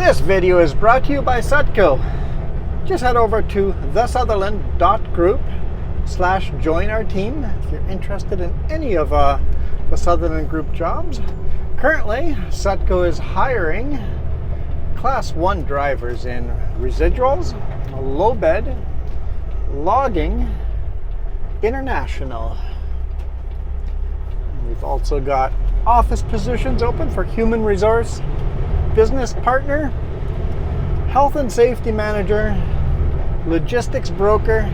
This video is brought to you by Sutco. Just head over to thesutherland.group/join our team if you're interested in any of the Sutherland Group jobs. Currently, Sutco is hiring Class 1 drivers in residuals, low bed, logging, international. We've also got office positions open for human resource, business partner, health and safety manager, logistics broker,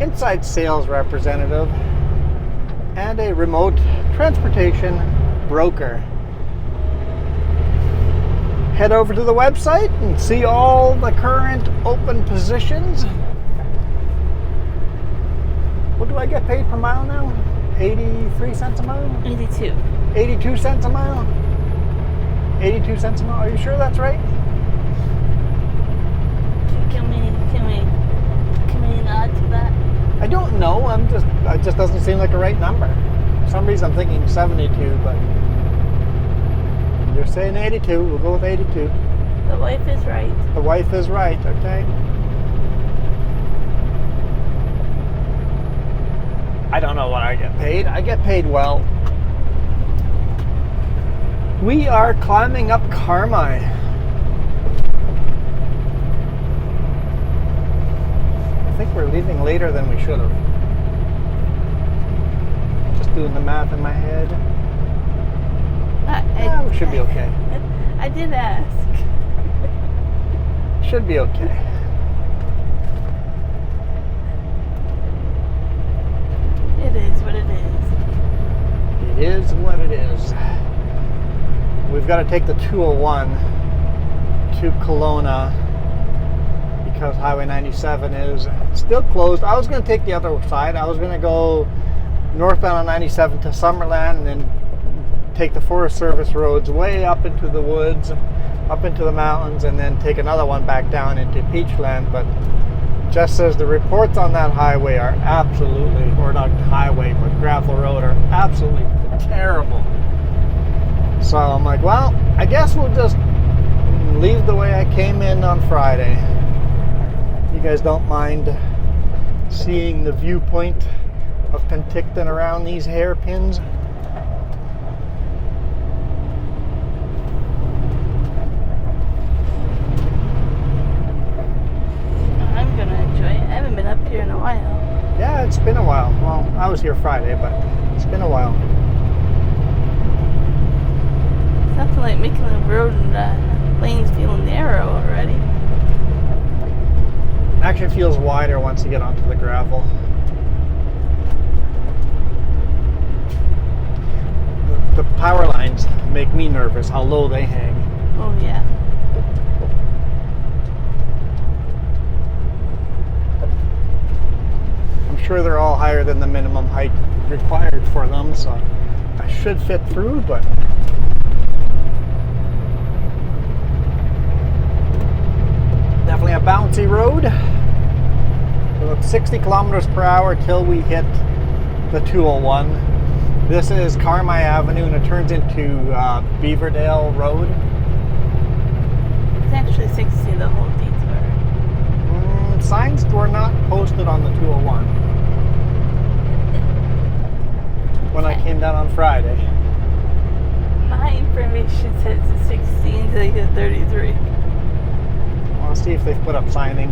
inside sales representative, and a remote transportation broker. Head over to the website and see all the current open positions. What do I get paid per mile now? 83 cents a mile? 82. 82 cents a mile? 82 cents a mile. Are you sure that's right? Can we nod to that? I don't know. It just doesn't seem like a right number. For some reason I'm thinking 72, but you're saying 82. We'll go with 82. The wife is right. The wife is right, okay? I don't know what I get paid. I get paid well. We are climbing up Carmi. I think we're leaving later than we should have. Just doing the math in my head. We should be okay. I did ask. Should be okay. It is what it is. It is what it is. We've got to take the 201 to Kelowna because Highway 97 is still closed. I was going to take the other side. I was going to go northbound on 97 to Summerland and then take the Forest Service roads way up into the woods, up into the mountains, and then take another one back down into Peachland. But just as the reports on that highway are absolutely, or not highway, but gravel road are absolutely terrible. So I'm like, well, I guess we'll just leave the way I came in on Friday. You guys don't mind seeing the viewpoint of Penticton around these hairpins? I'm going to enjoy it. I haven't been up here in a while. Yeah, it's been a while. Well, I was here Friday, but it's been a while. Nothing like making the road and lanes feel narrow already. Actually feels wider once you get onto the gravel. The power lines make me nervous, how low they hang. Oh yeah. I'm sure they're all higher than the minimum height required for them, so I should fit through, but definitely a bouncy road. About 60 kilometers per hour till we hit the 201. This is Carmi Avenue and it turns into Beaverdale Road. It's actually 60 the whole detour. Signs were not posted on the 201 when I came down on Friday. My information says it's 16 to the 33. I'll see if they've put up signing.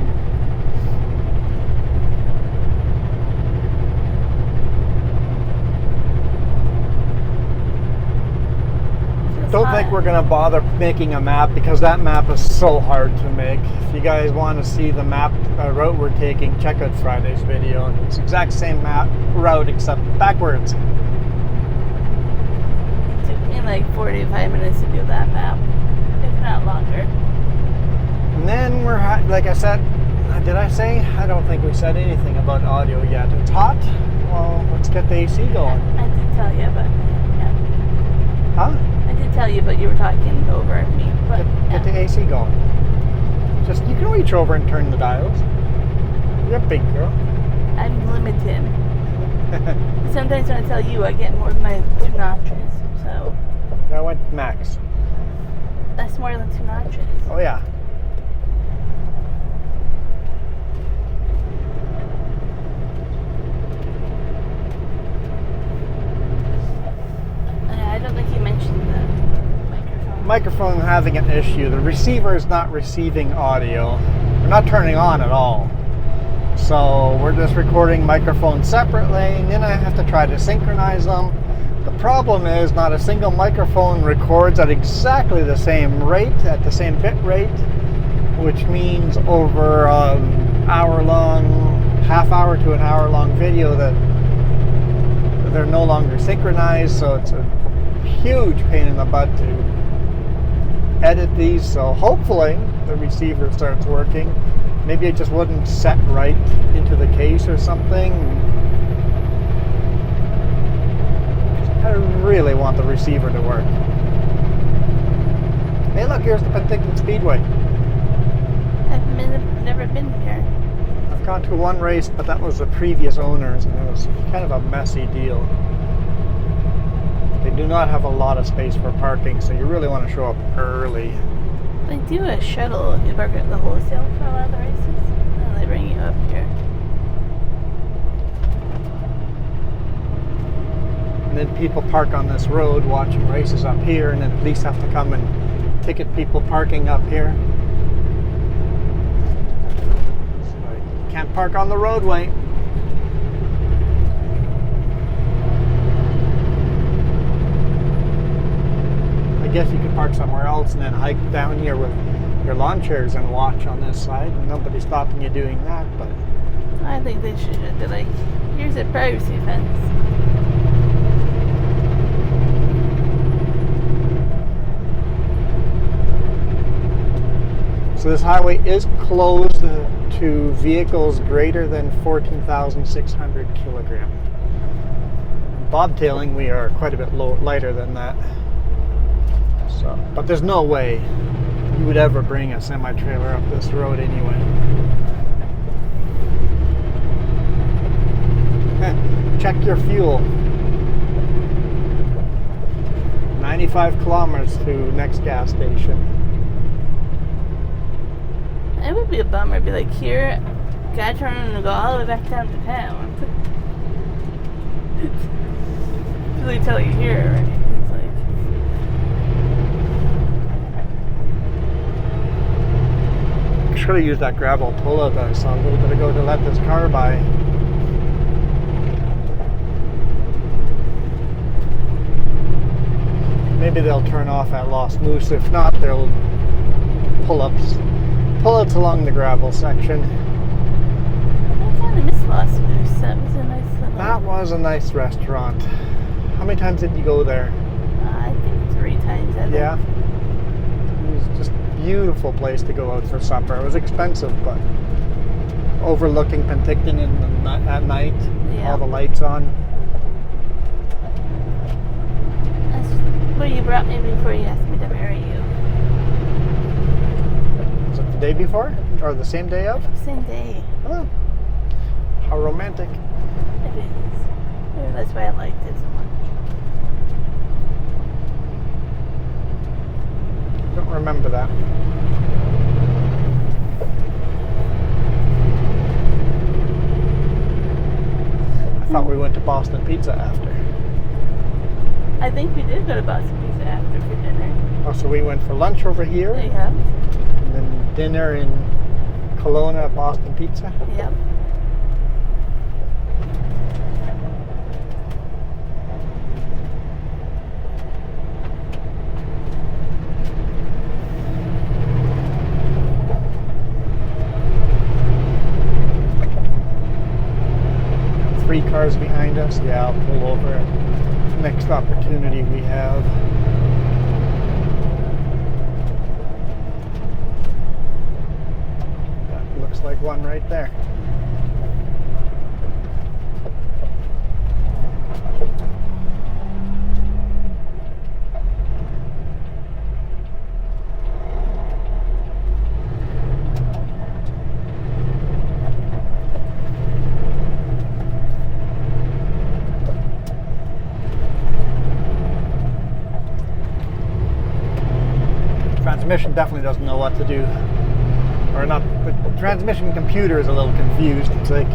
Don't think we're going to bother making a map because that map is so hard to make. If you guys want to see the map route we're taking, check out Friday's video. It's the exact same map route except backwards. It took me like 45 minutes to do that map, if not longer. And then we're, like I said, did I say? I don't think we said anything about audio yet. It's hot. Well, let's get the AC going. I did tell you, but yeah. Huh? I did tell you, but you were talking over me. But Get the AC going. Just, you can reach over and turn the dials. You're a big girl. I'm limited. Sometimes when I tell you, I get more than my 2 notches. So I went max. That's more than 2 notches. Oh yeah. I don't think you mentioned the microphone. Microphone having an issue. The receiver is not receiving audio. We're not turning on at all. So we're just recording microphones separately, and then I have to try to synchronize them. The problem is not a single microphone records at exactly the same rate, at the same bit rate, which means over an hour-long, half-hour to an hour-long video that they're no longer synchronized, so it's a huge pain in the butt to edit these. So hopefully the receiver starts working. Maybe it just wouldn't set right into the case or something. I really want the receiver to work. Hey look, here's the Penticton Speedway. I've never been here. I've gone to one race, but that was the previous owners, and it was kind of a messy deal. They do not have a lot of space for parking, so you really want to show up early. They do a shuttle if you park at the wholesale for a lot of the races. And they bring you up here. And then people park on this road watching races up here, and then police have to come and ticket people parking up here. So you can't park on the roadway. I guess you could park somewhere else and then hike down here with your lawn chairs and watch on this side. Nobody's stopping you doing that, but I think they should have been like, here's a privacy fence. so this highway is closed to vehicles greater than 14,600 kilogram. Bobtailing, we are quite a bit lighter than that. So, but there's no way you would ever bring a semi-trailer up this road anyway. Check your fuel. 95 kilometers to next gas station. It would be a bummer. It'd be like, here, gotta turn and go all the way back down to town. Really tell you here, right? It's like, Should have used that gravel pull-out that I saw a little bit ago to let this car by. Maybe they'll turn off at Lost Moose. If not, they'll pull-outs along the gravel section. I kind of miss Lost Moose. That was a nice little... That was a nice restaurant. How many times did you go there? I think 3 times. Yeah. It was just a beautiful place to go out for supper. It was expensive, but overlooking Penticton at night, Yeah. all the lights on. That's what you brought me before you asked me to marry you. Was it the day before? Or the same day of? Same day. Oh, how romantic. It is. Maybe that's why I liked it so much. Don't remember that. I thought we went to Boston Pizza after. I think we did go to Boston Pizza after for dinner. Oh, so we went for lunch over here, Yeah. and then dinner in Kelowna at Boston Pizza. Yep. Three cars behind us. Yeah, I'll pull over. Next opportunity we have. That looks like one right there. transmission definitely doesn't know what to do. Or not, the transmission computer is a little confused. It's like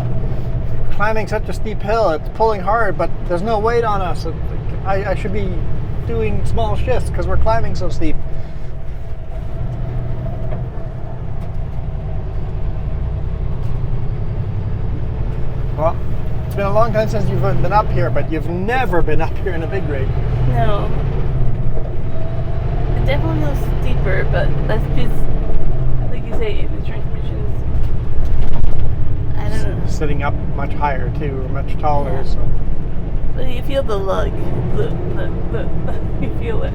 climbing such a steep hill, it's pulling hard, but there's no weight on us. I should be doing small shifts because we're climbing so steep. Well, it's been a long time since you've been up here, but you've never been up here in a big rig. No. It definitely feels steeper, but that's just, like you say, the transmission's, I don't know. Sitting up much higher too, or much taller. Yeah. So. But you feel the lug. You feel it.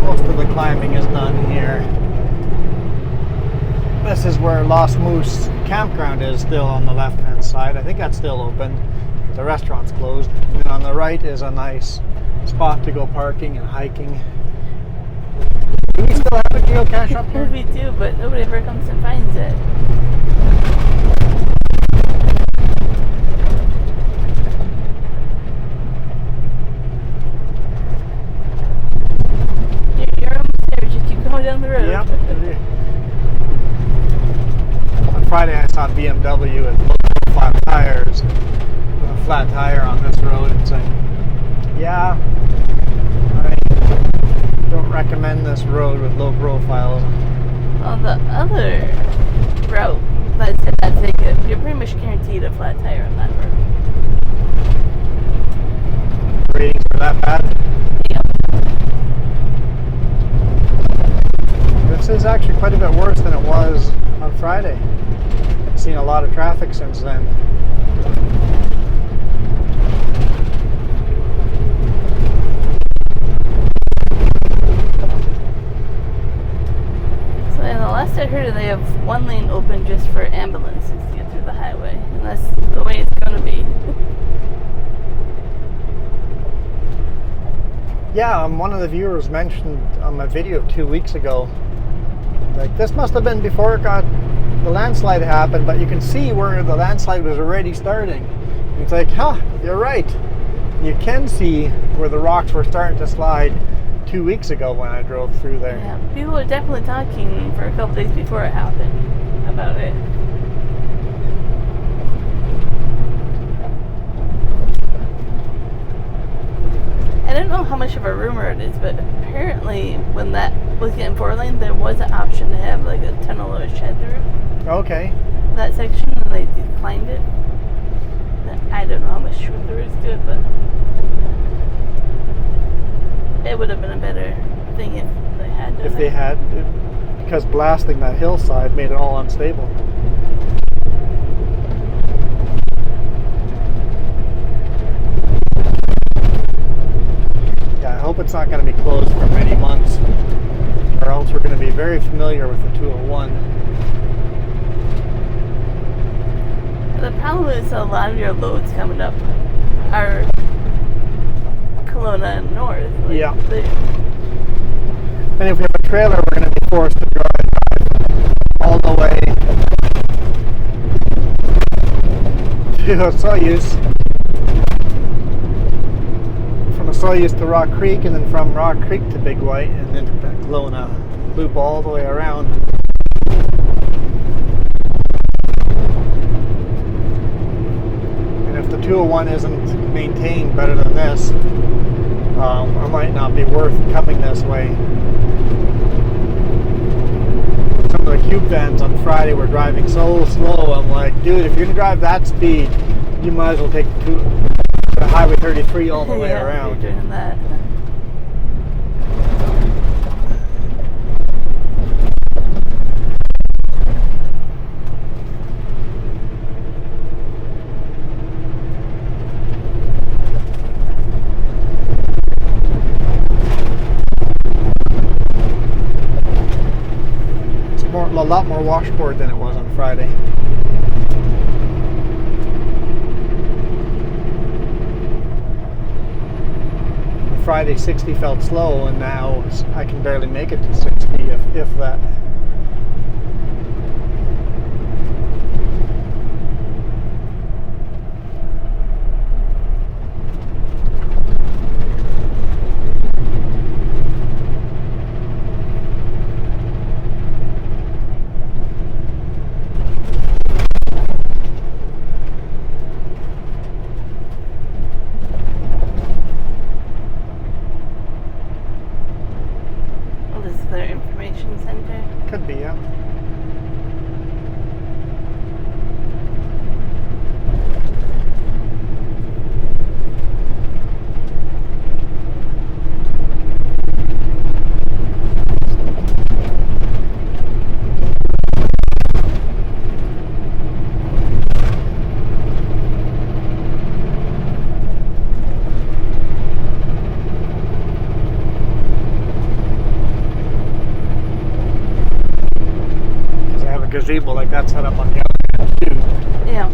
Most of the climbing is done here. This is where Lost Moose campground is, still on the left hand side. I think that's still open. The restaurant's closed. And then on the right is a nice spot to go parking and hiking. Do we still have a geocache up here? We do, but nobody ever comes and finds it. You're almost there, just keep going down the road. Yep. On Friday I saw BMW with flat tires. With a flat tire on this road. It's like, yeah, I don't recommend this road with low profiles. Well, the other route that said that's like you're pretty much guaranteed a flat tire on that road. Ratings are that bad? Yep. This is actually quite a bit worse than it was on Friday. I've seen a lot of traffic since then. So in the last I heard, they have one lane open just for ambulances to get through the highway, and that's the way it's going to be. Yeah, one of the viewers mentioned on my video 2 weeks ago, like this must have been before the landslide happened, but you can see where the landslide was already starting. It's like, huh, you're right. You can see where the rocks were starting to slide 2 weeks ago when I drove through there. Yeah, people were definitely talking for a couple days before it happened about it. I don't know how much of a rumor it is, but apparently when that was getting 4-lane, there was an option to have like a tunnel or a shed through Okay. that section, and they declined it. I don't know how much truth there is to it, but it would have been a better thing if they had done If they it. had, because blasting that hillside made it all unstable. Yeah, I hope it's not going to be closed for many months, or else we're going to be very familiar with the 201. The problem is a lot of your loads coming up are Kelowna and north. Like, Yeah. they- And if we have a trailer, we're going to be forced to drive all the way to Soyuz. From Soyuz to Rock Creek, and then from Rock Creek to Big White, and then to Kelowna. Loop all the way around. And if the 201 isn't maintained better than this, it might not be worth coming this way. Some of the cube vans on Friday were driving so slow. I'm like, dude, if you're gonna drive that speed, you might as well take the Highway 33 all the way yeah, around. You're doing that. A lot more washboard than it was on Friday. Friday 60 felt slow, and now I can barely make it to 60, if that. Their information center. Could be, yeah. Gazebo like that set up on the other end too. Yeah.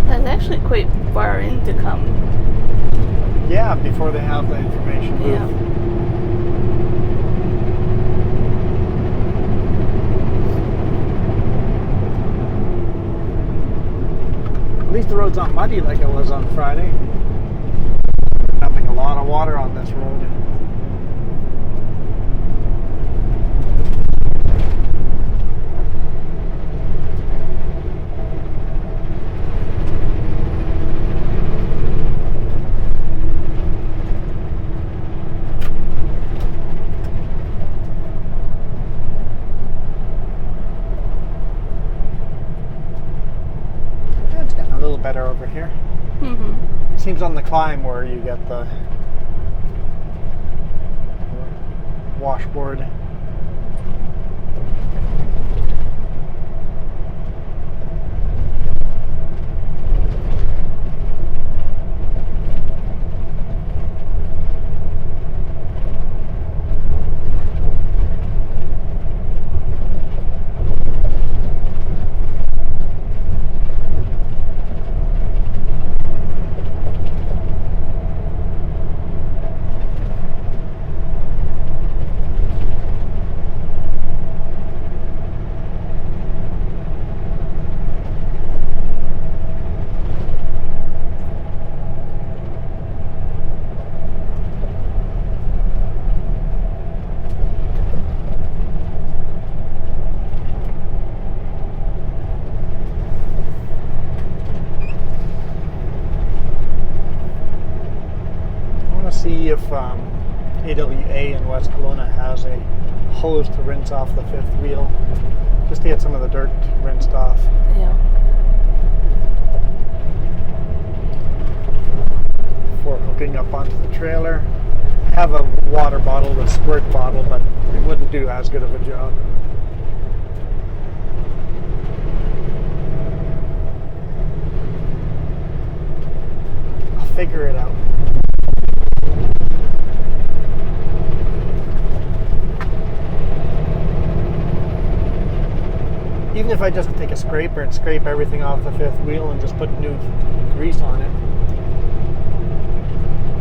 That's actually quite far in to come. Yeah, before they have the information booth. Yeah. At least the road's not muddy like it was on Friday. Dumping a lot of water on this road. Better over here. Mm-hmm. Seems on the climb where you get the washboard. See if AWA in West Kelowna has a hose to rinse off the fifth wheel, just to get some of the dirt rinsed off. Yeah. Before hooking up onto the trailer. I have a water bottle, a squirt bottle, but it wouldn't do as good of a job. I'll figure it out. Even if I just take a scraper and scrape everything off the fifth wheel and just put new grease on it.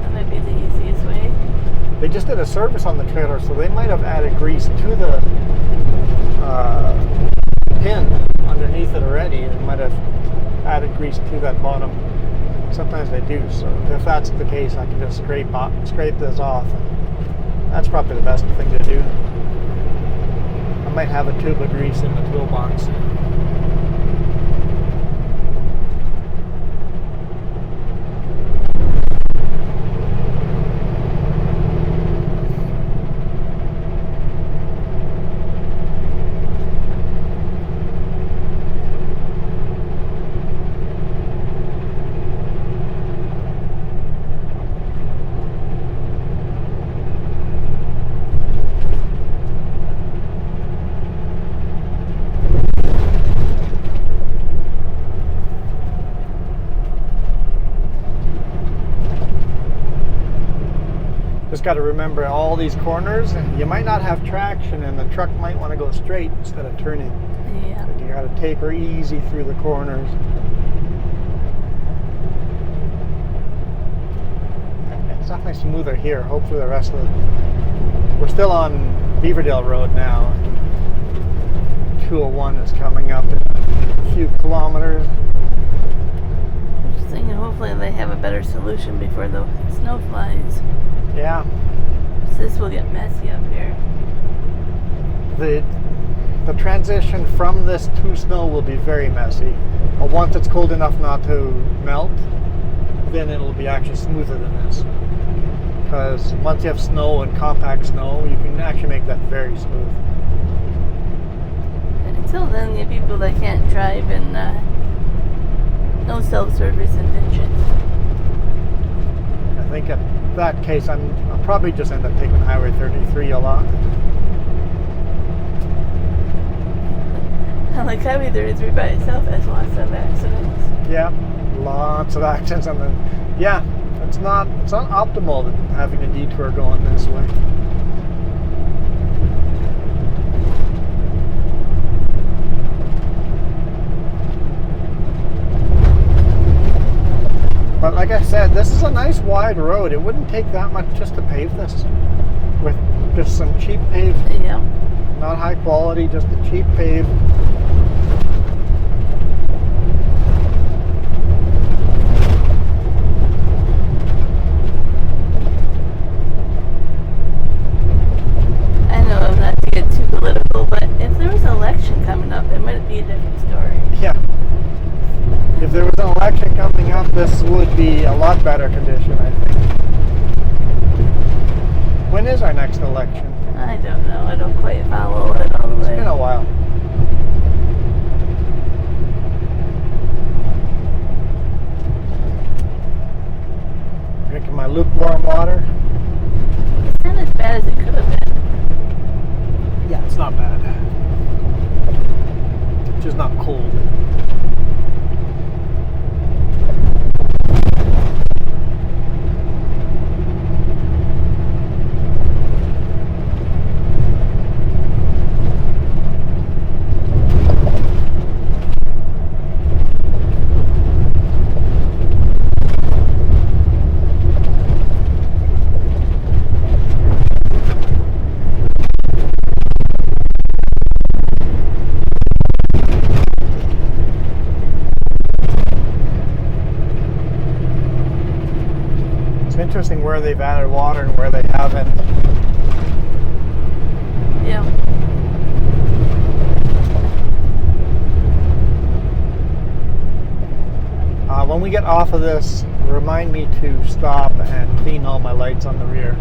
That might be the easiest way. They just did a service on the trailer, so they might have added grease to the pin underneath it already. They might have added grease to that bottom. Sometimes they do, so if that's the case, I can just scrape this off. That's probably the best thing to do. I might have a tube of grease in the toolbox. Just got to remember all these corners. You might not have traction, and the truck might want to go straight instead of turning. Yeah. So you got to take her easy through the corners. It's definitely smoother here. Hopefully the rest of it. We're still on Beaverdale Road now. 201 is coming up in a few kilometers. I'm just thinking hopefully they have a better solution before the snow flies. Yeah. This will get messy up here. The transition from this to snow will be very messy. But once it's cold enough not to melt, then it'll be actually smoother than this. Because once you have snow and compact snow, you can actually make that very smooth. Until then, you have people that can't drive and no self-service and ditches. I think in that case, I'll probably just end up taking Highway 33 a lot. Like Highway 33 by itself has lots of accidents. Yeah, lots of accidents on the. Yeah, it's not optimal having a detour going this way. But like I said, this is a nice wide road. It wouldn't take that much just to pave this with just some cheap pave. Yeah. Not high quality, just a cheap pave. I know not to get too political, but if there was an election coming up, it might be a different story. Yeah. If there was an election coming up, this would be a lot better condition, I think. When is our next election? I don't know. I don't quite follow it all the way. It's been a while. Drinking my lukewarm water. It's not as bad as it could have been. Yeah, it's not bad. It's just not cold. Interesting where they've added water and where they haven't. Yeah. When we get off of this, remind me to stop and clean all my lights on the rear.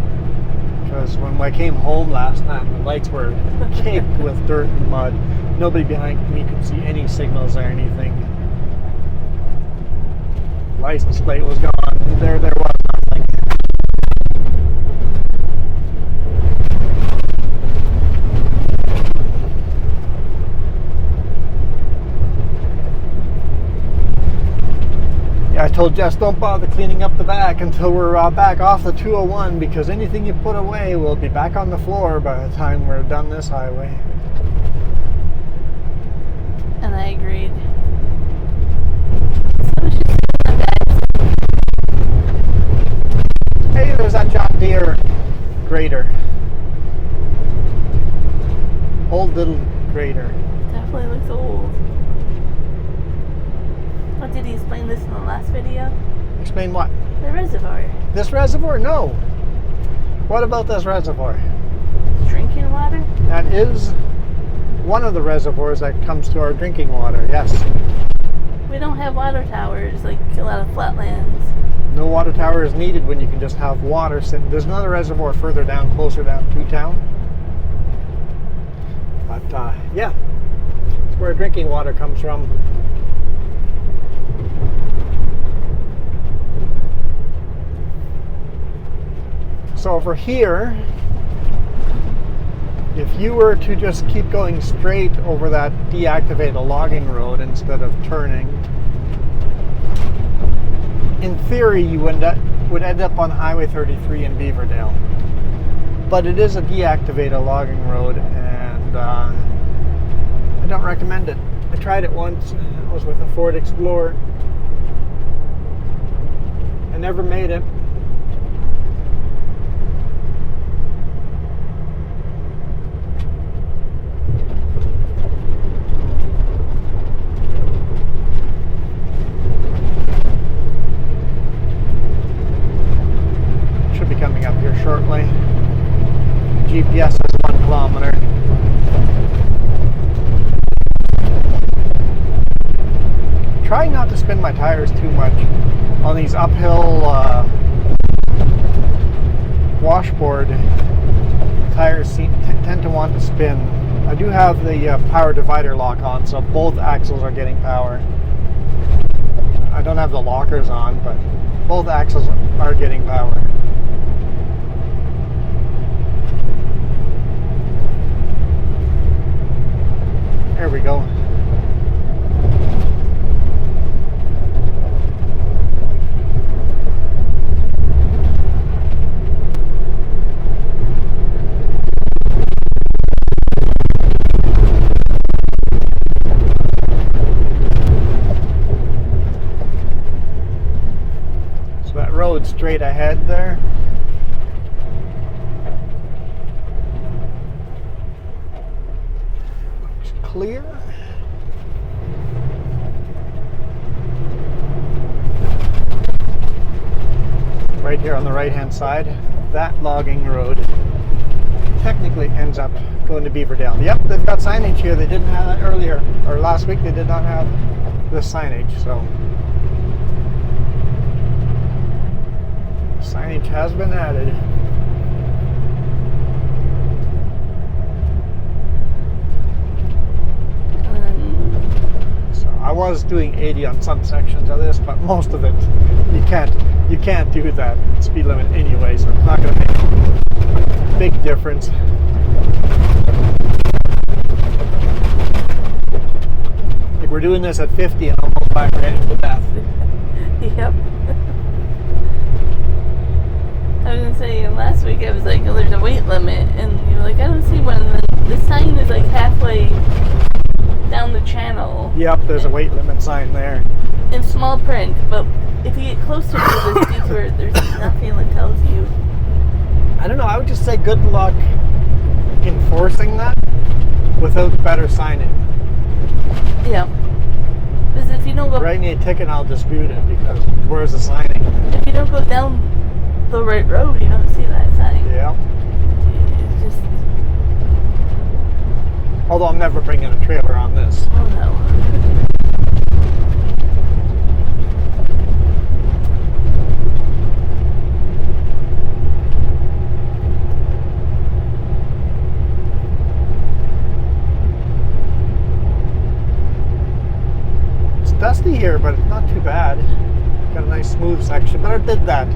Because when I came home last time, the lights were caked with dirt and mud. Nobody behind me could see any signals or anything. License plate was gone. There was nothing. Yeah, I told Jess don't bother cleaning up the back until we're back off the 201 because anything you put away will be back on the floor by the time we're done this highway. And I agreed. Hey, there's that John Deere grader. Old little grader. Definitely looks old. Oh, did he explain this in the last video? Explain what? The reservoir. This reservoir? No. What about this reservoir? Drinking water? That is one of the reservoirs that comes to our drinking water, yes. We don't have water towers like a lot of flatlands. No water tower is needed when you can just have water sitting. There's another reservoir further down, closer down to town. But yeah, it's where drinking water comes from. So over here, if you were to just keep going straight over that deactivated logging road instead of turning, in theory you would end up on Highway 33 in Beaverdale. But it is a deactivated logging road, and I don't recommend it. I tried it once. It was with a Ford Explorer. I never made it. Should be coming up here shortly. GPS is 1 kilometer. Try not to spin my tires too much on these uphill washboard. Tires tend to want to spin. I do have the power divider lock on, so both axles are getting power. I don't have the lockers on, but both axles are getting power. There we go. So that road straight ahead there. Clear. Right here on the right hand side, that logging road technically ends up going to Beaverdale. Yep, they've got signage here. They didn't have that earlier, or last week they did not have this signage, so signage has been added. I was doing 80 on some sections of this, but most of it you can't do that speed limit anyway, so it's not going to make a big difference. Like we're doing this at 50 and almost vibrating to death. Yep. I was gonna say last week I was like, oh, there's a weight limit, and you're like, I don't see one. And the sign is like halfway down the channel. Yep, there's a weight limit sign there. In small print, but if you get closer to this detour, there's nothing that tells you. I don't know, I would just say good luck enforcing that without better signing. Yeah. Because if you don't go... Write me a ticket and I'll dispute it, because where's the signing? If you don't go down the right road, you don't see that sign. Yeah. It's just... Although I'm never bringing a trailer on this. Oh no. It's dusty here, but it's not too bad. Got a nice smooth section, but it did that.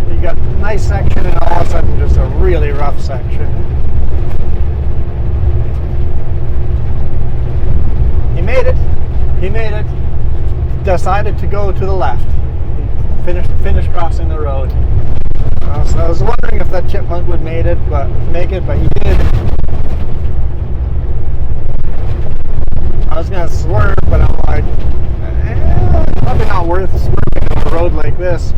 You got a nice section and all of a sudden just a really rough section. He made it. He made it. Decided to go to the left. He finished crossing the road. So I was wondering if that chipmunk would make it, but he did. I was gonna swerve, but I'm like, probably not worth swerving on a road like this.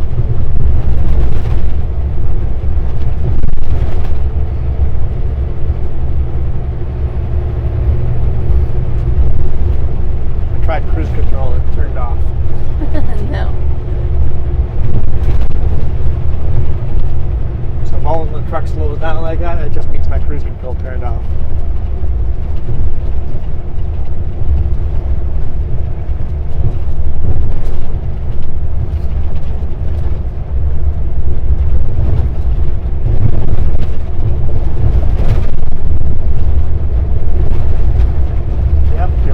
Tried cruise control, it turned off. No. So if all of the truck slows down like that, it just means my cruise control turned off.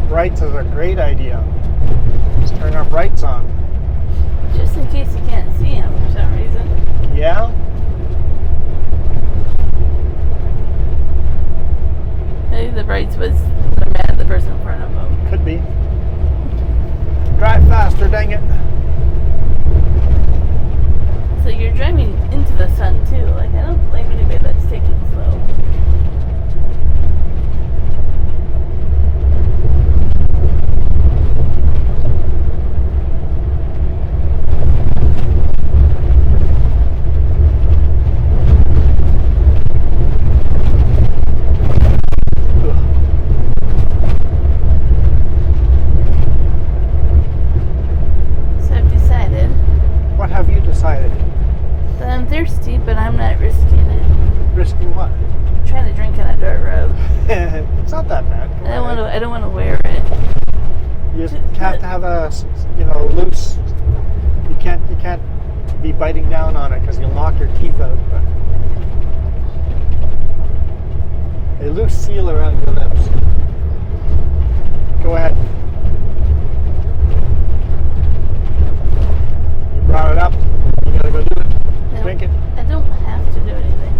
Brights is a great idea. Just turn our brights on. Just in case you can't see him for some reason. Yeah. Maybe the brights was they're mad at the person in front of them. Could be. Drive faster, dang it. So like you're driving into the sun too. Like I don't blame anybody that's taking it slow. So I've decided What have you decided? that I'm thirsty, but I'm not risking it. Risking what? I'm trying to drink on a dirt road. It's not that bad. Go I don't want ahead. to. I don't want to wear it. You just have to have a, loose. You can't be biting down on it because you'll knock your teeth out. But a loose seal around your lips. Go ahead. You brought it up. You gotta go do it. I Drink it. I don't have to do anything.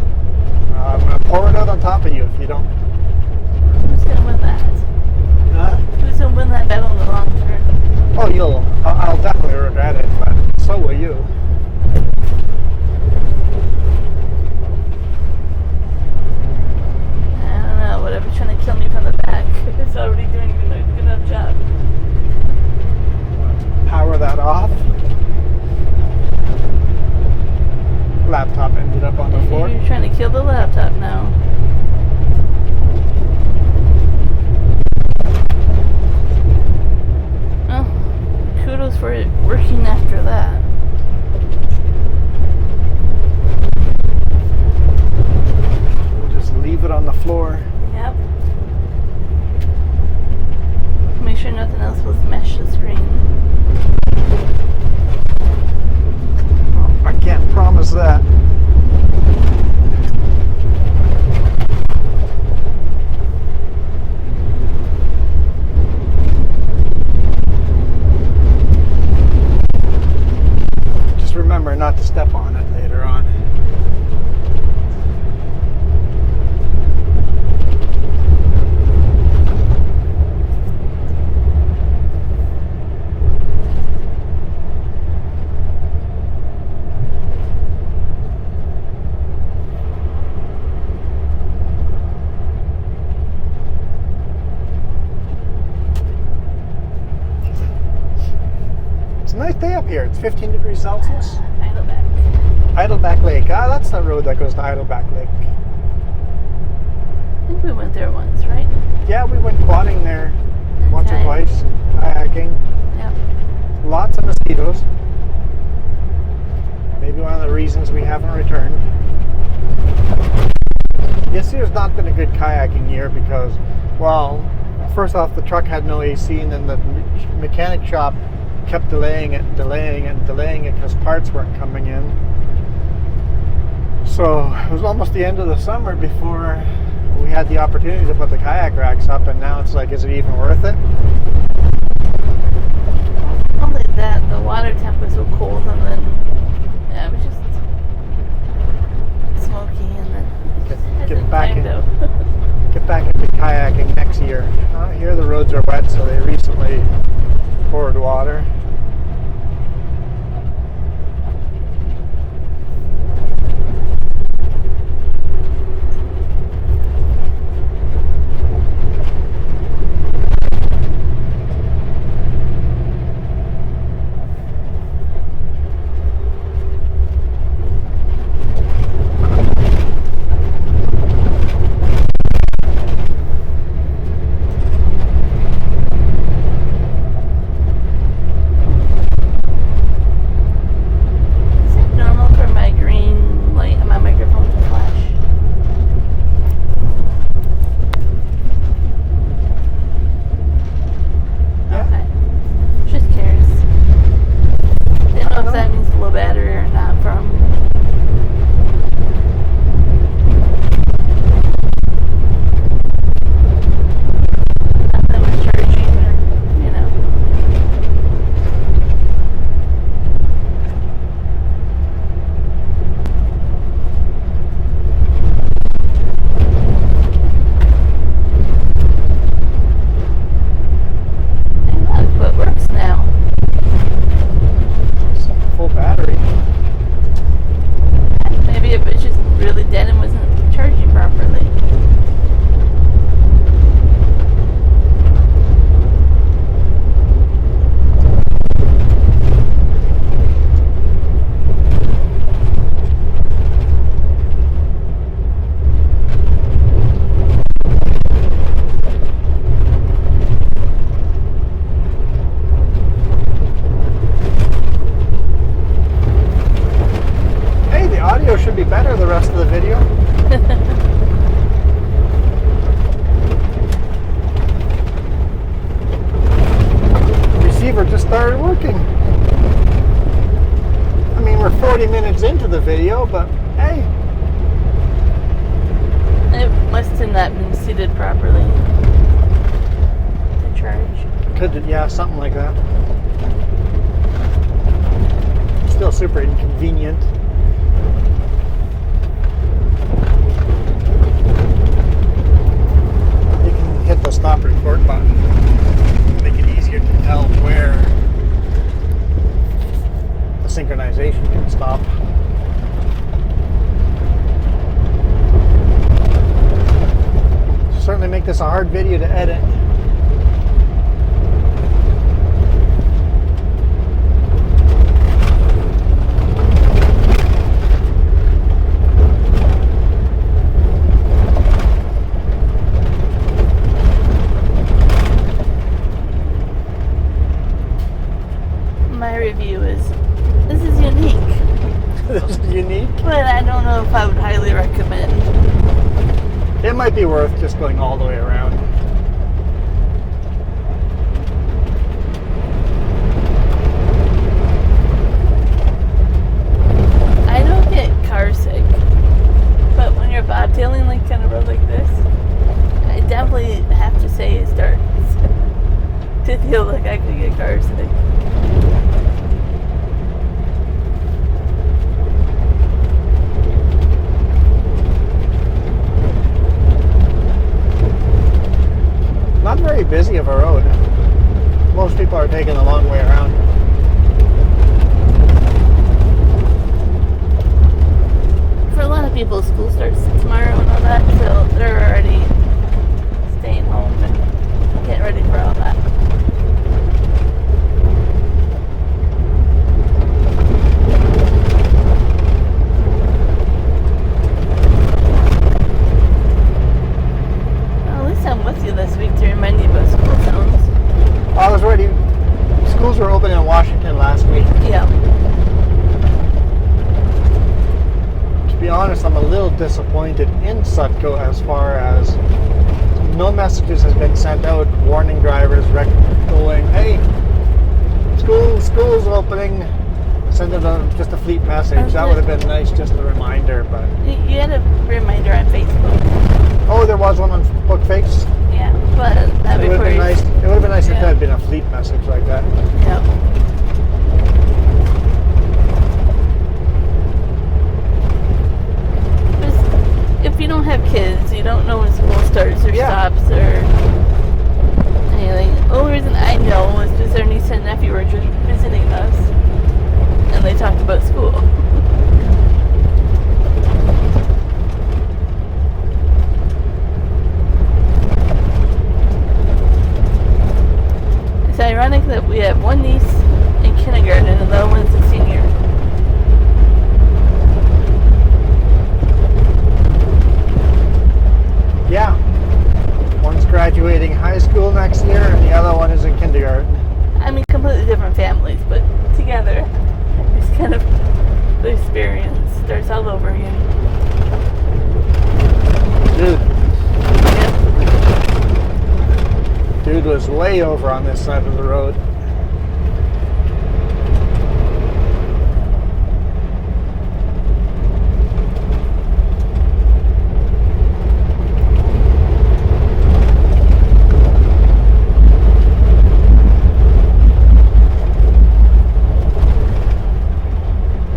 I'm gonna pour it out on top of you if you don't. Who's gonna win that? Who's gonna win that battle in the long term? Oh, I'll definitely regret it, but so will you. I don't know. Whatever's trying to kill me from the back is already doing a good enough job. Power that off. Laptop ended up on the floor. You're trying to kill the laptop now. Oh, kudos for it working after that. We'll just leave it on the floor. Yep. Make sure nothing else will smash the screen. I can't promise that. Just remember not to step on it later on. It's a nice day up here. It's 15 degrees Celsius. Idleback. Idleback Lake. That's the road that goes to Idleback Lake. I think we went there once, right? Yeah, we went quadding there And once or kayaking. twice. Kayaking. Yep. Lots of mosquitoes. Maybe one of the reasons we haven't returned. This year's not been a good kayaking year because, well, first off, the truck had no AC, and then the mechanic shop kept delaying it because parts weren't coming in. So it was almost the end of the summer before we had the opportunity to put the kayak racks up, and now it's like, is it even worth it? Only that, the water temp was so cold, and then yeah, it was just smoky, and then Get back in. though. Get back into kayaking next year. Here the roads are wet, so they recently poured water. should be better the rest of the video. Receiver just started working. I mean, we're 40 minutes into the video, but hey. It must have not been seated properly to charge. Could, yeah, something like that. Still super inconvenient. You can hit the stop record button. Make it easier to tell where the synchronization can stop. Certainly make this a hard video to edit. My review is, this is unique. This is unique. But I don't know if I would highly recommend. It might be worth just going all the way around. I don't get car sick, but when you're bobtailing like on a road like this, I definitely have to say it starts to feel like I could get car sick. Not very busy of a road. Most people are taking the long way around. For a lot of people, school starts tomorrow and all that, so they're already staying home and getting ready for all that. Well, at least I'm with you this week to remind you about school zones. I was ready. Schools were open in Washington last week. Yeah. To be honest, I'm a little disappointed in Sutco as far as no messages has been sent out warning drivers, going, hey, school's opening. Send it just a fleet message. That would have been nice, just a reminder. But You had a reminder on Facebook. oh, there was one on Book Face. Yeah, but that It would have been nice. It would have been nice if Yeah. there had been a fleet message like that. Yeah. Just, if you don't have kids, you don't know when school starts or Yeah. stops or anything. The only reason I know is because our niece and nephew were just visiting us, and they talked about school. It's ironic that we have one niece in kindergarten and the other one's a senior. Yeah. One's graduating high school next year, and the other one is in kindergarten. I mean, completely different families, but together, it's kind of the experience starts all over again. Dude was way over on this side of the road.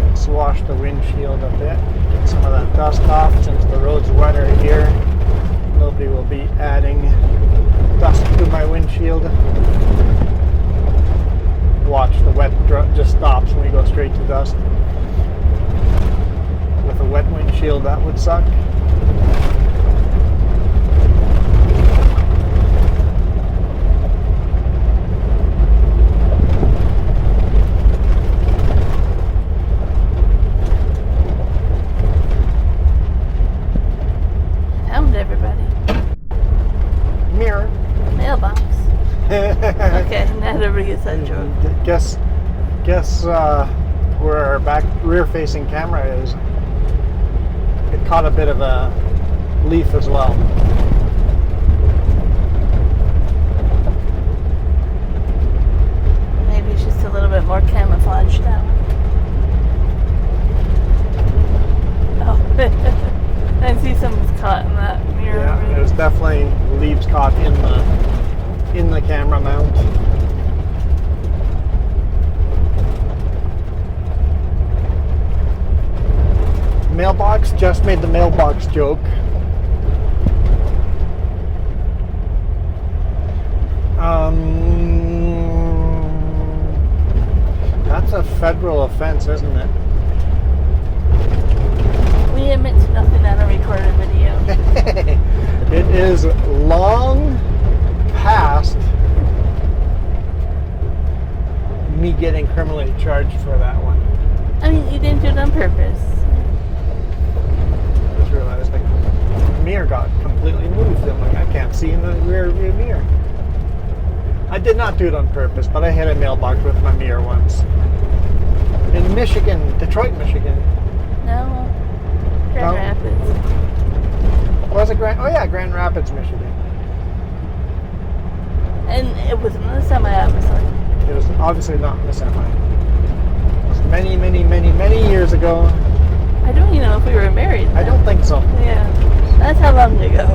Let's wash the windshield a bit, get some of that dust off since the road's wetter here. Nobody will be adding dust to my windshield. Watch, the wet just stops when we go straight to dust. With a wet windshield, that would suck. Found everybody. Mirror. Mailbox. Okay, now everybody gets that joke. Guess where our back rear facing camera is. caught a bit of a leaf as well. Maybe it's just a little bit more camouflaged now. Oh, I see something's caught in that mirror. Yeah, there's definitely leaves caught in the camera mount. Mailbox, just made the mailbox joke. That's a federal offense, isn't it? We admit to nothing on a recorded video. It is long past me getting criminally charged for that one. I mean, you didn't do it on purpose. I just realized like the mirror got completely moved. I'm like, I can't see in the rear view mirror. I did not do it on purpose, but I hit a mailbox with my mirror once. In Michigan, Detroit, Michigan. No. Grand Rapids. Was it Grand? Oh yeah, Grand Rapids, Michigan. And it was in the semi, obviously. It was obviously not in the semi. It was many, many, many, many years ago. I don't even know if we were married then. I don't think so. Yeah. That's how long ago.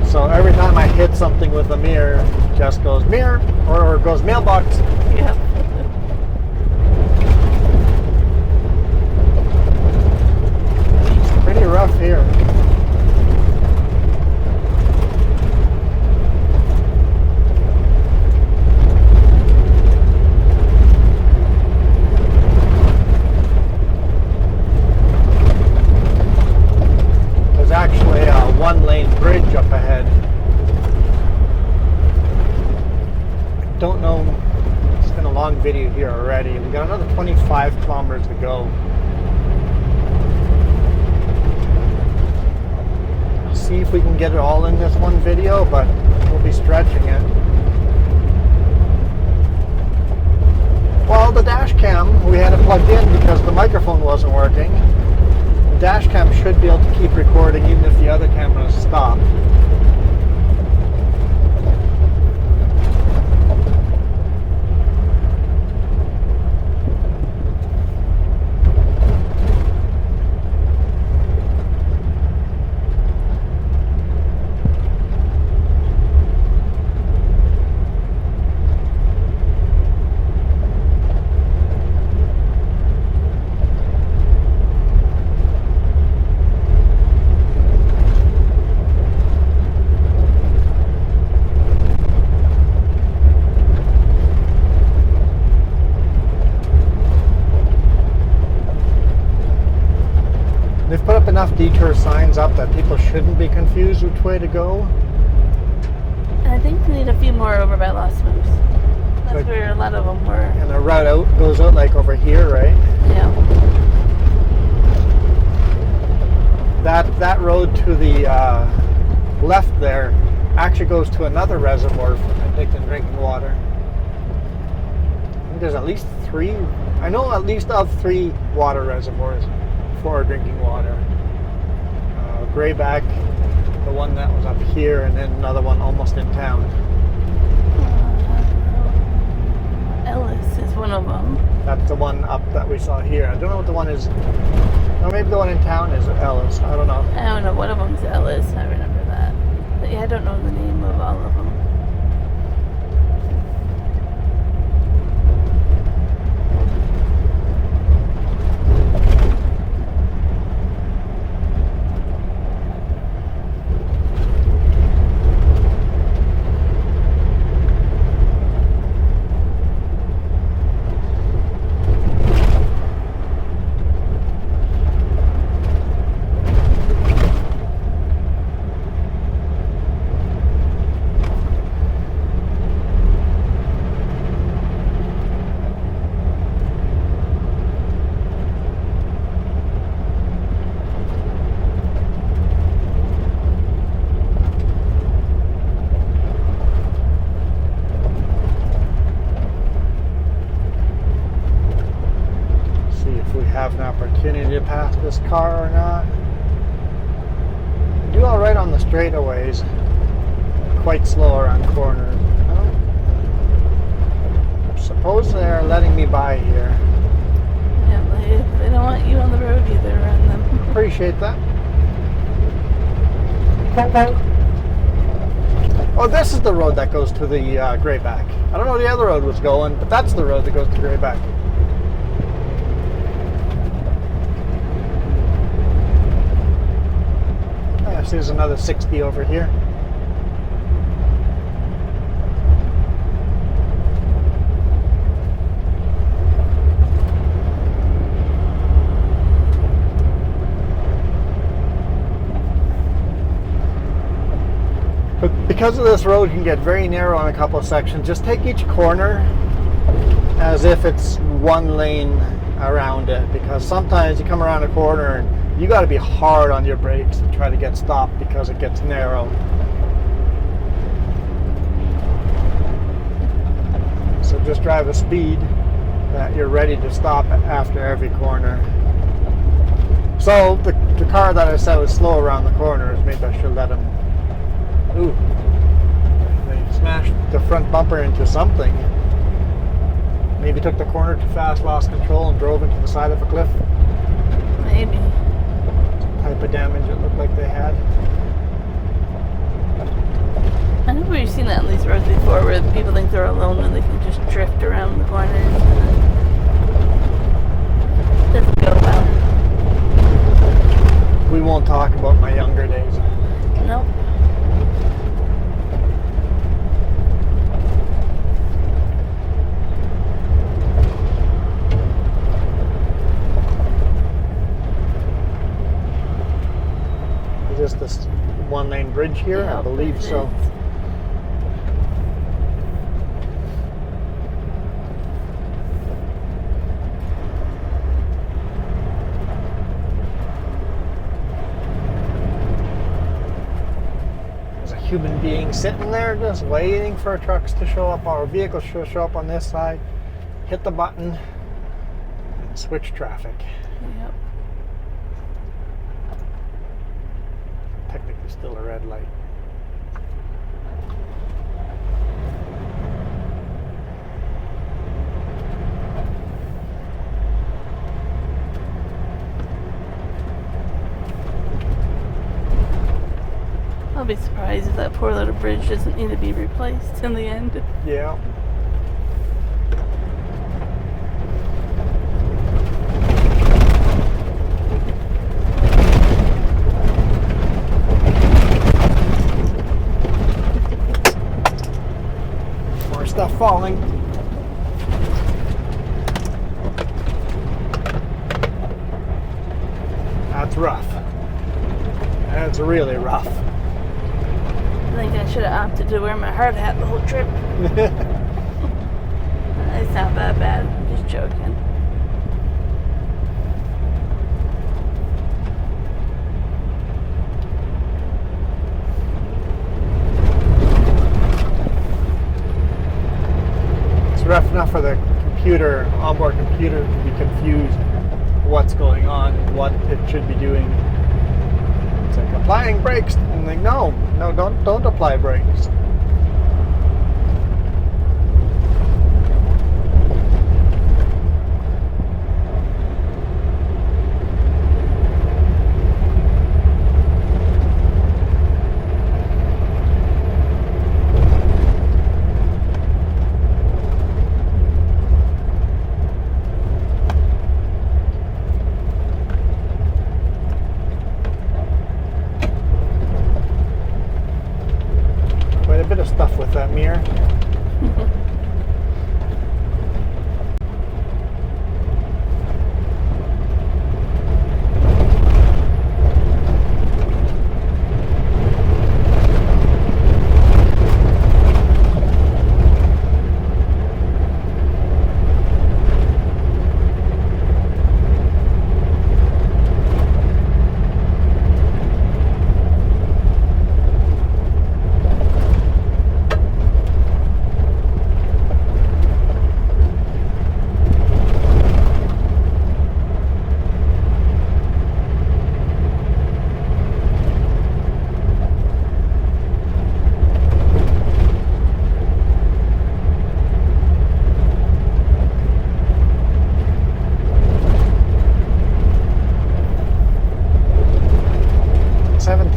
So every time I hit something with a mirror, just goes mirror or goes mailbox. Yeah. It's pretty rough here. There's actually a one-lane bridge up ahead. I don't know. It's been a long video here already. We got another 25 kilometers to go. See if we can get it all in this one video, but we'll be stretching it. Well, the dash cam, we had it plugged in because the microphone wasn't working. The dash cam should be able to keep recording even if the other cameras stop. They've put up enough detour signs up that people shouldn't be confused which way to go. I think we need a few more over by Lost Moose. That's Like- where a lot of them were. And the route out goes out like over here, right? Yeah. That road to the left there actually goes to another reservoir for Penticton drinking water. I think there's at least 3. I know at least of 3 water reservoirs for drinking water. Grayback, the one that was up here, and then another one almost in town. Ellis is one of them. That's the one up that we saw here. I don't know what the one is. Or maybe the one in town is Ellis. I don't know. I don't know. One of them's Ellis. I remember that. But yeah, I don't know the name of all of them. opportunity to pass this car or not. I do all right on the straightaways. Quite slow around corners. I suppose they're letting me by here. Yeah, they don't want you on the road either around them. Appreciate that. Oh, this is the road that goes to the Greyback. I don't know where the other road was going, but that's the road that goes to Greyback. Yes, there's another 60 over here. But because of this road can get very narrow in a couple of sections, just take each corner as if it's one lane around it, because sometimes you come around a corner and you got to be hard on your brakes to try to get stopped because it gets narrow. So just drive a speed that you're ready to stop after every corner. So the car that I said was slow around the corners, maybe I should let him. Ooh, they smashed the front bumper into something. Maybe took the corner too fast, lost control, and drove into the side of a cliff. Maybe. Some type of damage it looked like they had. I know we've seen that on these roads before, where people think they're alone and they can just drift around the corners. And it doesn't go well. We won't talk about my younger days. Nope. Is this one-lane bridge here? Yeah, I believe so. There's a human being sitting there just waiting for trucks to show up, or vehicles to show up on this side. Hit the button and switch traffic. Yep. Technically still a red light. I'll be surprised if that poor little bridge doesn't need to be replaced in the end. Yeah. More stuff falling. That's rough. That's really rough. I think I should have opted to wear my hard hat the whole trip. It's not that bad. I'm just joking. It's rough enough for the computer, onboard computer, to be confused what's going on and what it should be doing. It's like applying brakes, and like, no, don't apply brakes. Quite a bit of stuff with that mirror.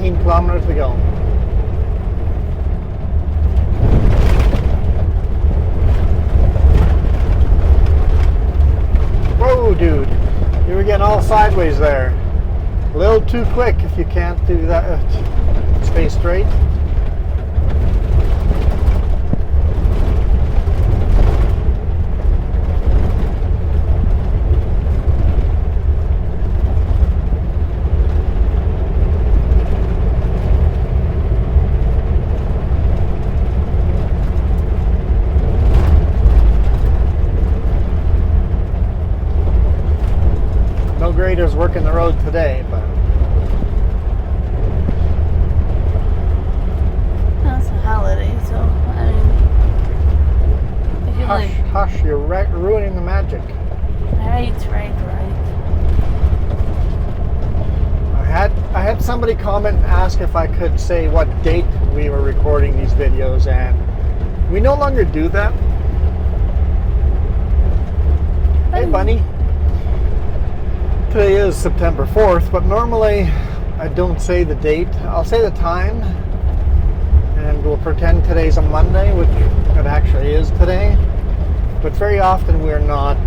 18 kilometers to go. Whoa, dude. You were getting all sideways there. A little too quick if you can't do that. Stay straight. No graders working the road today, but it's a holiday, so I mean, hush, hush, you're ruining the magic. Right. I had somebody comment and ask if I could say what date we were recording these videos, and we no longer do that. Hey, Bunny. Today is September 4th, but normally I don't say the date. I'll say the time, and we'll pretend today's a Monday, which it actually is today. But very often we're not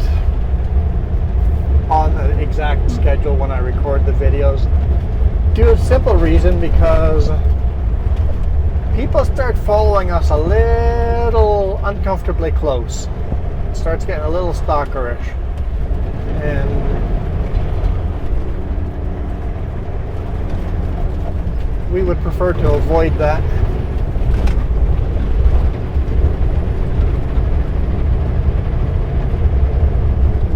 on the exact schedule when I record the videos. Due to a simple reason, because people start following us a little uncomfortably close. It starts getting a little stalkerish. And we would prefer to avoid that.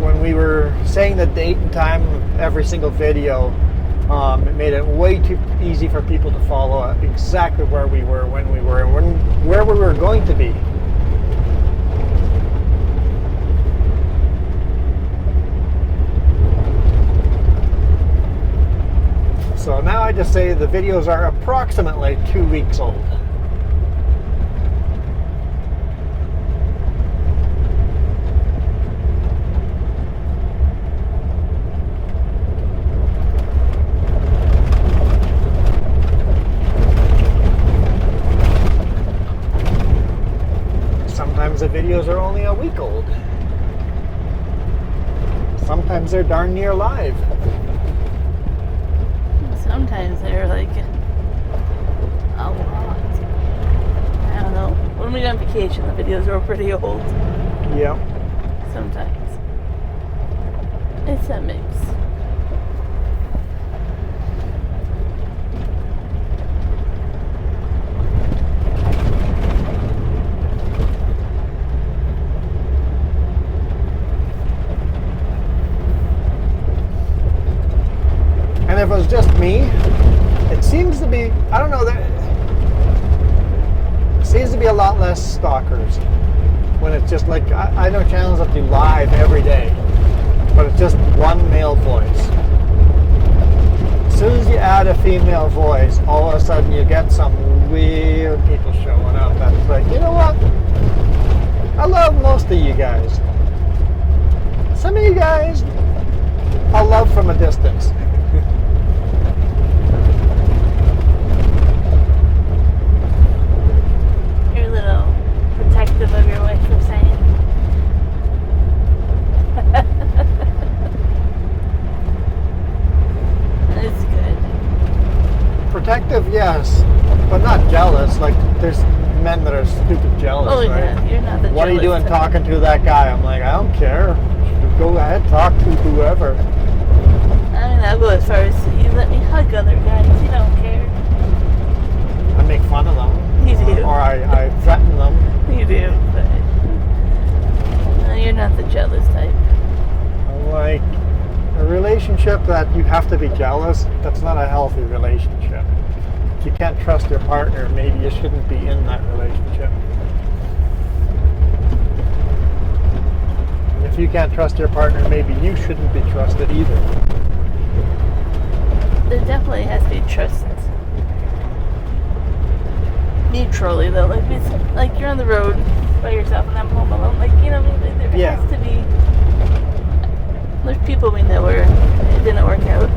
When we were saying the date and time of every single video, it made it way too easy for people to follow exactly where we were, when we were, and where we were going to be. So now I just say the videos are approximately 2 weeks old. Sometimes the videos are only a week old. Sometimes they're darn near live. Sometimes they're like a lot. I don't know. When we go on vacation, the videos are pretty old. Yep. Sometimes. It's a mix. And if it was just me, it seems to be, I don't know, there seems to be a lot less stalkers when it's just like, I know channels that do live every day, but it's just one male voice. As soon as you add a female voice, all of a sudden you get some weird people showing up. That's like, you know what? I love most of you guys. Some of you guys, I love from a distance. You're a little protective of your wife, you're saying. It's good. Protective, yes, but not jealous. Like, there's men that are stupid jealous, Oh, right? yeah, you're not the What are you doing jealous type. talking to that guy? I'm like, I don't care. Go ahead, talk to whoever. I mean, I'll go as far as you let me hug other guys. You don't care. I make fun of them. You do. Or I threaten them. You do, but no, you're not the jealous type. I'm like, a relationship that you have to be jealous, that's not a healthy relationship. If you can't trust your partner, maybe you shouldn't be in that relationship. And if you can't trust your partner, maybe you shouldn't be trusted either. There definitely has to be trust. Mutually, though, like it's like you're on the road by yourself and I'm home alone. Like, you know, there Yeah. has to be. There's people we know where it didn't work out.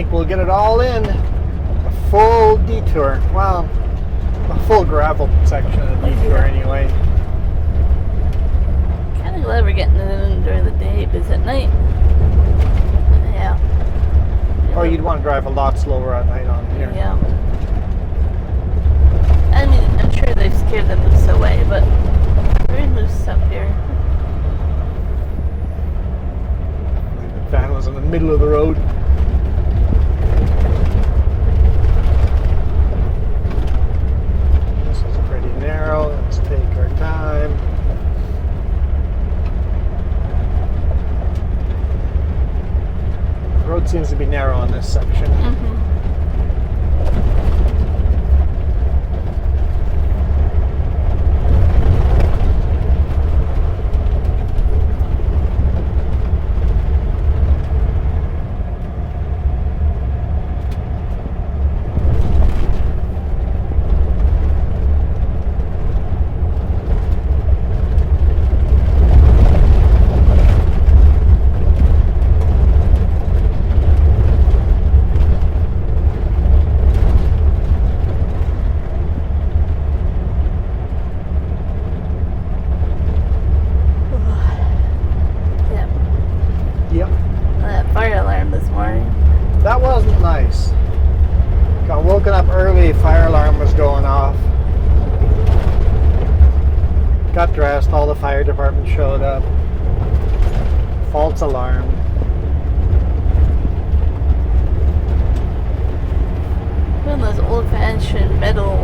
think we'll get it all in. A full detour. Well, a full gravel section of the detour anyway. Kind of glad we're getting it in during the day, because at night, yeah. Oh, you'd want to drive a lot slower at night on here. Yeah. I mean, I'm sure they've scared the moose away, but very moose up here. The van was in the middle of the road. This is pretty narrow. Let's take our time. The road seems to be narrow in this section. Mm-hmm. Yep. That fire alarm this morning. That wasn't nice. Got woken up early, fire alarm was going off. Got dressed, all the fire department showed up. False alarm. One of those old-fashioned metal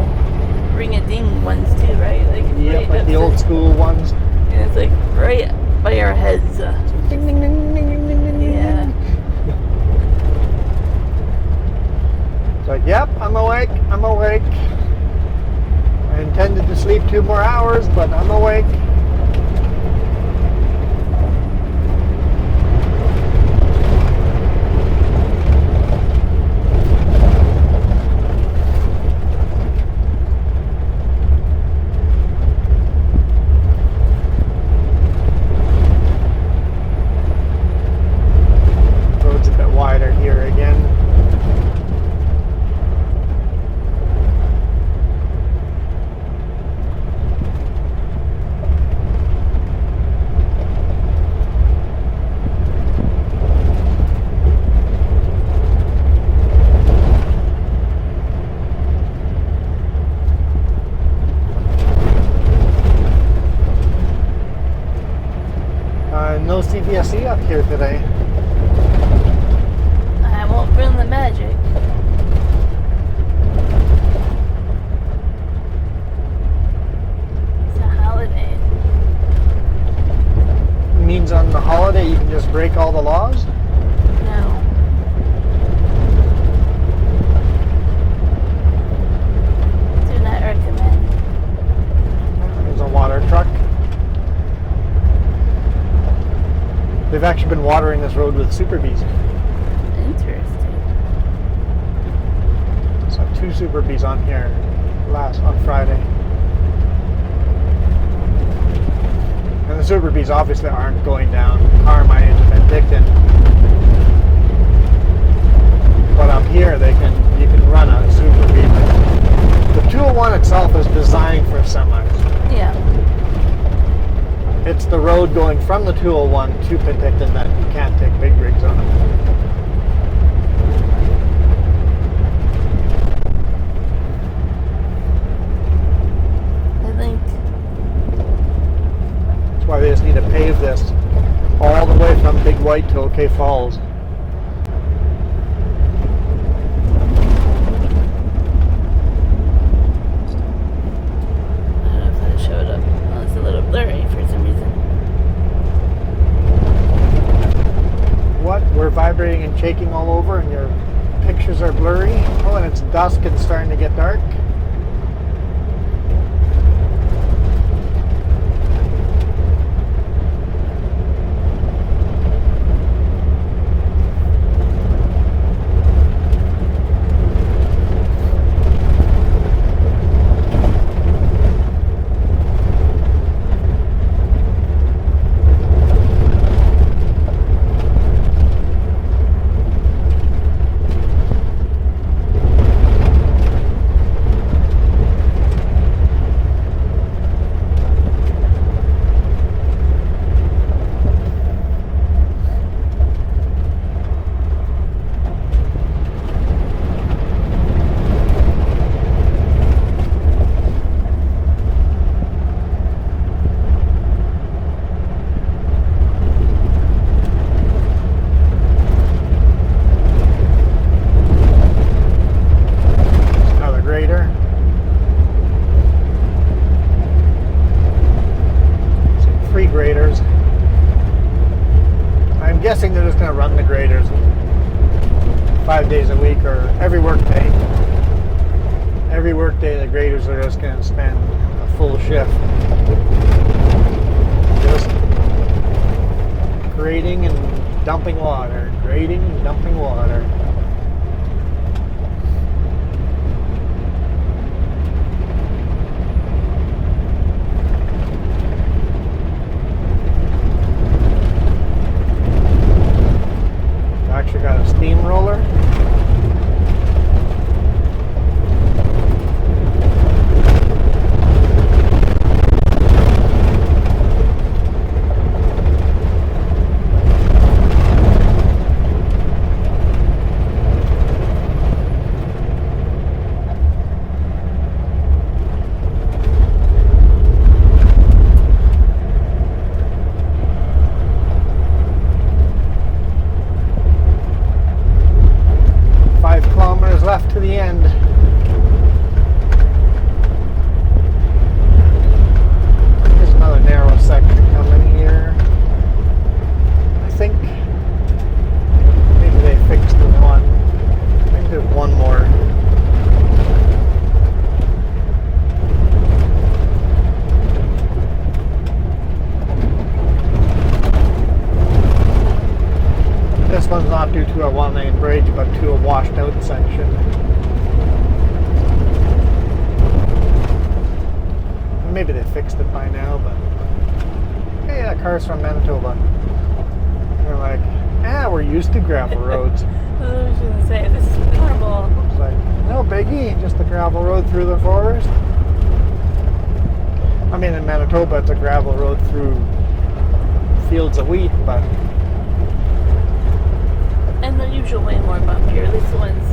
ring-a-ding ones too, right? Like Yep, like the old school ones. And it's like right by our heads. Ding, ding, ding, ding, ding, ding, ding. Yeah. It's like, yep, I'm awake, I'm awake. I intended to sleep 2 more hours, but I'm awake. Road's a bit wider here again. No CVSE up here today. I won't ruin the magic. It's a holiday. Means on the holiday you can just break all the laws? No. Do not recommend. There's a water truck. They've actually been watering this road with super bees. Interesting. So 2 super bees on here on Friday. And the super bees obviously aren't going down. Car mileage at Penticton. But up here you can run a super bee. The 201 itself is designed for semis. Yeah. It's the road going from the 201 to Penticton that you can't take big rigs on. I think. That's why they just need to pave this all the way from Big White to OK Falls. I don't know if that showed up. Oh, it's a little blurry for some reason. What? We're vibrating and shaking all over and your pictures are blurry? Oh, and it's dusk and starting to get dark? 5 days a week or every work day. Every work day, the graders are just going to spend a full shift just grading and dumping water, grading and dumping water. Actually got a steamroller. Left to the end. There's another narrow section coming here. I think maybe they fixed the one. I think there's one more. This one's not due to a one-lane bridge, but to a washed-out section. Maybe they fixed it by now, but hey, that car's from Manitoba. They're like, we're used to gravel roads. I was going to say, this is normal. It's like, no biggie, just a gravel road through the forest. I mean, in Manitoba, it's a gravel road through fields of wheat, but and the usual way more bumpier. At least the ones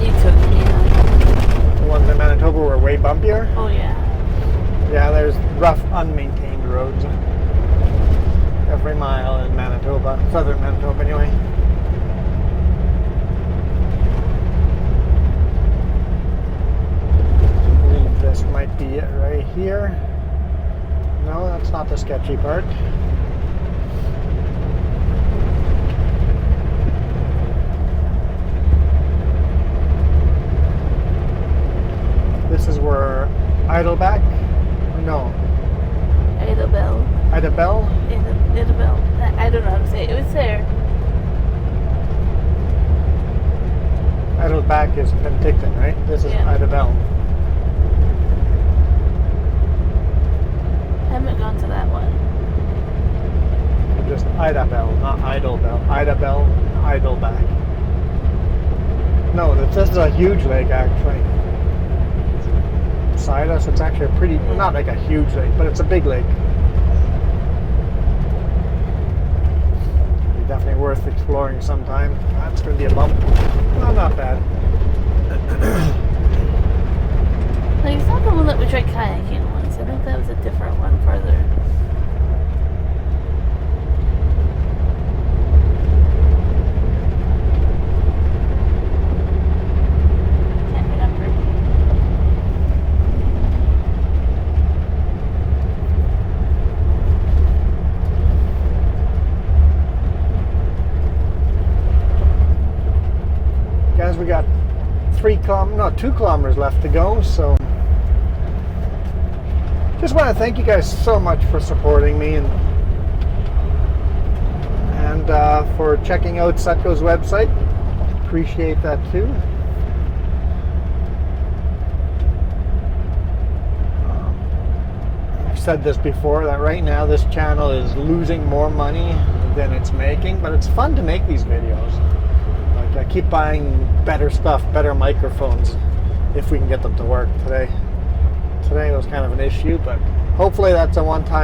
you took me on. the ones in Manitoba were way bumpier. Oh yeah. Yeah, there's rough, unmaintained roads every mile in Manitoba, southern Manitoba anyway. I believe this might be it right here. No, that's not the sketchy part. This is where Idleback? No. Idabel. Idabel? Idabel. I don't know how to say it. It was there. Idleback is Penticton, right? This is Idabel. I haven't gone to that one. Just Idabel, not Idlebell. Idabel, Idleback. No, this is a huge lake actually. Beside us, it's actually a pretty, not like a huge lake, but it's a big lake. Be definitely worth exploring sometime. That's going to be a bump. Well, not bad. Like, it's not the one that we tried kayaking once. I think that was a different one further. We got 2 kilometers left to go, so just want to thank you guys so much for supporting me and for checking out Setco's website. Appreciate that too. I've said this before that right now this channel is losing more money than it's making, but it's fun to make these videos. I keep buying better stuff, better microphones, if we can get them to work. Today was kind of an issue, but hopefully that's a one-off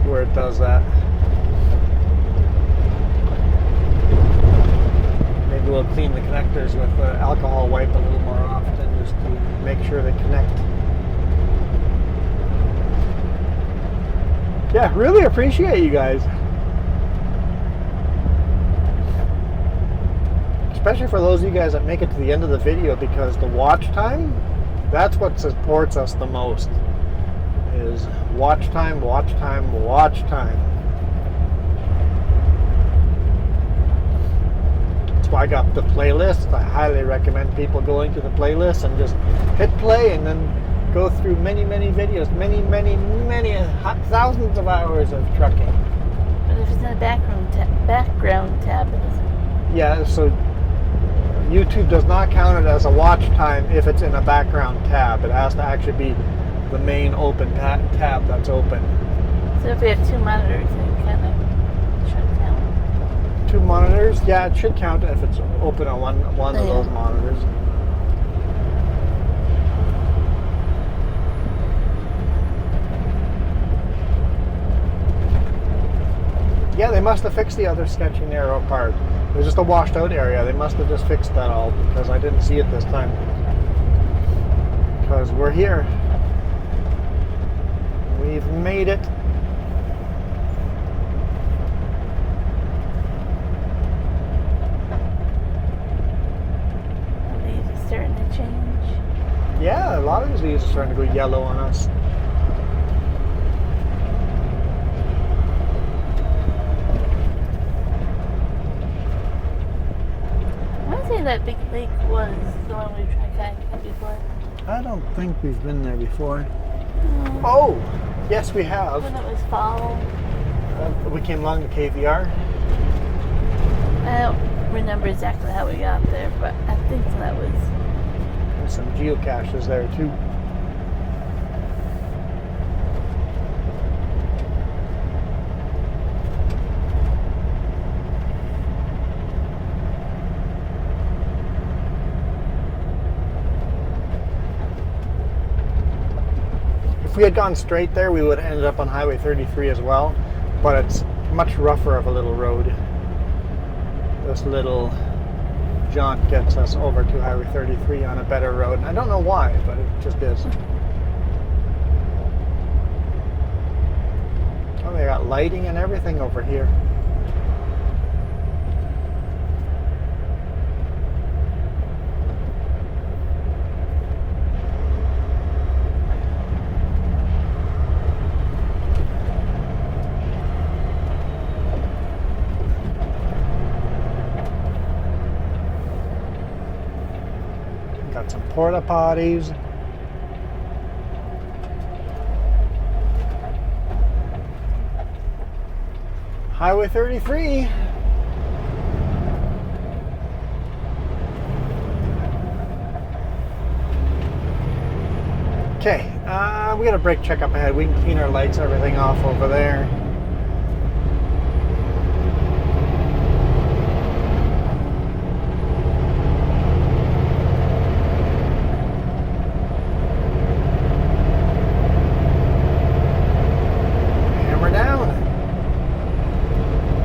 where it does that. Maybe we'll clean the connectors with the alcohol wipe a little more often, just to make sure they connect. Yeah, really appreciate you guys. Especially for those of you guys that make it to the end of the video, because the watch time, that's what supports us the most, is watch time, watch time, watch time. I got the playlist. I highly recommend people going to the playlist and just hit play and then go through many videos, many thousands of hours of trucking. But if it's in the background tab, it doesn't. Yeah, so YouTube does not count it as a watch time if it's in a background tab. It has to actually be the main open tab that's open. So if we have two monitors, it kind of should count. Two monitors? Yeah, it should count if it's open on one of those monitors. Yeah, they must have fixed the other sketchy narrow part. It was just a washed out area. They must have just fixed that all because I didn't see it this time. Because we're here. We've made it. The leaves are starting to change. Yeah, a lot of these leaves are starting to go yellow on us. That big lake was the one we tried kayaking before. I don't think we've been there before. Oh, yes we have. When it was fall. We came along the KVR. I don't remember exactly how we got there, but I think that was. There's some geocaches there too. If we had gone straight there, we would have ended up on Highway 33 as well, but it's much rougher of a little road. This little jaunt gets us over to Highway 33 on a better road. And I don't know why, but it just is. Oh, they got lighting and everything over here. Got some porta potties. Highway 33. Okay, we got a brake check up ahead. We can clean our lights, everything off over there.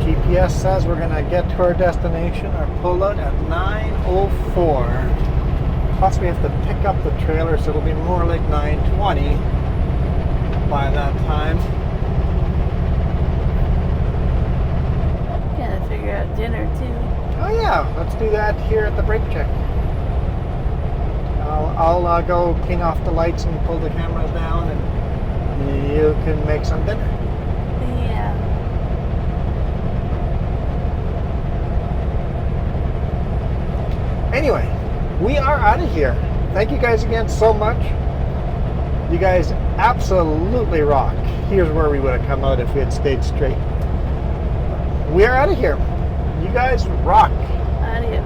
GPS says we're going to get to our destination or pull out at 9:04. Plus we have to pick up the trailer, so it'll be more like 9:20 by that time. Gotta figure out dinner too. Oh yeah, let's do that here at the brake check. I'll go clean off the lights and pull the cameras down, and you can make some dinner. Yeah. Anyway, we are out of here. Thank you guys again so much. You guys absolutely rock. Here's where we would have come out if we had stayed straight. We are out of here. You guys rock. Adios.